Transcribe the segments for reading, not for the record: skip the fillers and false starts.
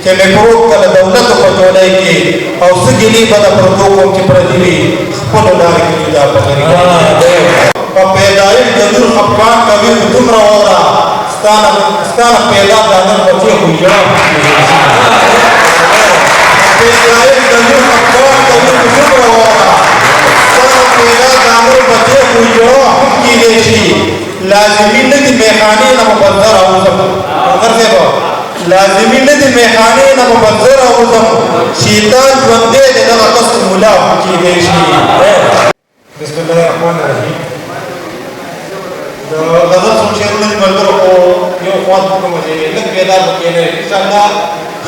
چې مکروب کله دولت په ټولۍ کې او څه ګیلې به د پردو کوم چې پردي وي خپلو لارې کې جدا په غریبۍ په پیدایش د لور خفګان کوي خو دومره واوره ستا نه پیدا د نن بچې خو ژړه پیدایش د لور خفګان کوي خو دومره واوره ستا نه پیدا د نن بچې خو ژړه هم کیدی شي لازمي نه دي میخانې نه مبذر اوسم مګر صاحب لازمي نه دي میخانې نه مبذر اوسم شیطان ژوندی دی دغه کس ملا هم کیدی شي بسم الله الرحمن الرحیم د غزل څو شعرونه دي ملګرو خو یو خواص کوم چې لږ بیدار به کېنئ انشاءالله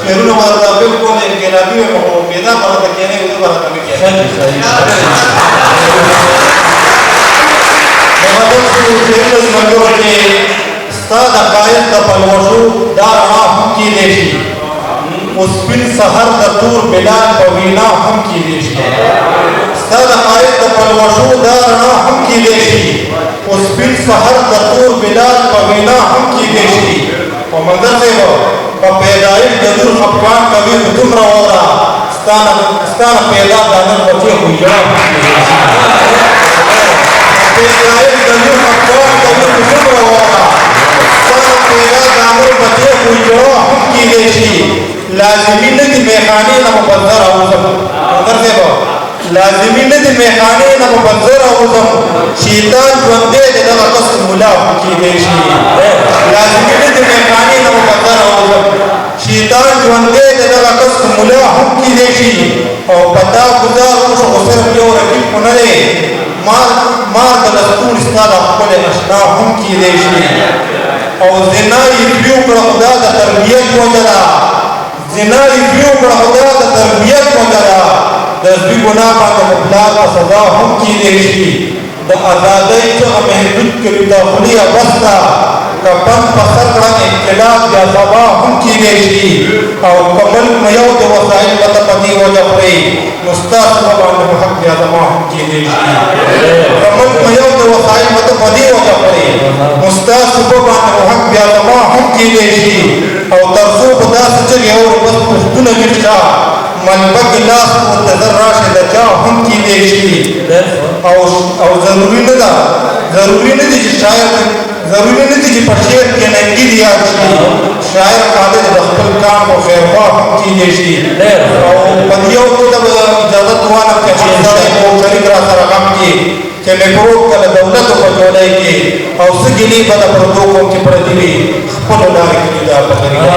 شعرونه به درته بالکل انقلابي وي خو بیدار به راته کېنئ اوس به راته نه کېنئ د غزل څو شعرونه دي ملګرو چې ستا د قایل د پلوشو دا رڼا هم کېدی شي اوس سپین سحر د تور بلال په وینا هم کېدی شي ستا د قایل د پلوشو دا رڼا هم کېدی شي اوس سپین سحر د تور بلال په وینا هم کېدی شي او منظر صاحب په پیدایش د لور خفګان کوي خو دومره واوره ستا نه پیدا د نن بچې خو ژړه پیدایش د لور خفګان کوي خو دومره واوره ستا نه پیدا د نن بچې خو ژړه هم کېدی شي لازمي نه دي میخانې نه مبذر اوسم منظر صاحب لازمي نه دي میخانې نه مبذر اوسم شیطان ژوندی دی دغه کس ملا هم کېدی شي لازمي نه دي میخانې نه مبذر اوسم شیطان ژوندی دی دغه کس ملا هم کېدی شي او په تا ګزار وشو خو صرف یو رقیب خو نه دی مار د لستوڼي ستا د ښکلی اشنا هم کېدی شي او زنا یې پرې وکړه خو دا د تربیت وجه ده زنا یې پرې وکړه خو دا د تربیت وجه ده د زوی ګناه باندې د پلار په سزا هم کېدی شي د ازادۍ څخه محدود کړي د خولې بس ده که بند په سر کړه انقلاب یا سبا هم کېدی شي او که ملک نه یو د وسایل به ته په دې وجه خورې نو ستا څخه باندې په حق یا زما هم کېدی شي که ملک نه یو د وسایل به ته په دې وجه خورې نو ستا څخه باندې په حق یا زما هم کېدی شي او تر څو په داسې چغې اورو بس پوښتنه وي شه منبع ګیلاس منتظر راشه د چا هم کېدی شي او ضروري نه ده ضروري نه دي چې شاعر ضروري نه دي چې په شعر کې ننګي یاد شي شاعر قادر د خپل کام او خیرخوا هم کېدی شي او په دې یو ته به اجازت وانه که چې او شریک را سره غم کې چې مکروب کله دولت په ټولۍ کې او څه ګیلې به د پردو کوم چې پردي وي خپلو لارې کې جدا په غریبۍ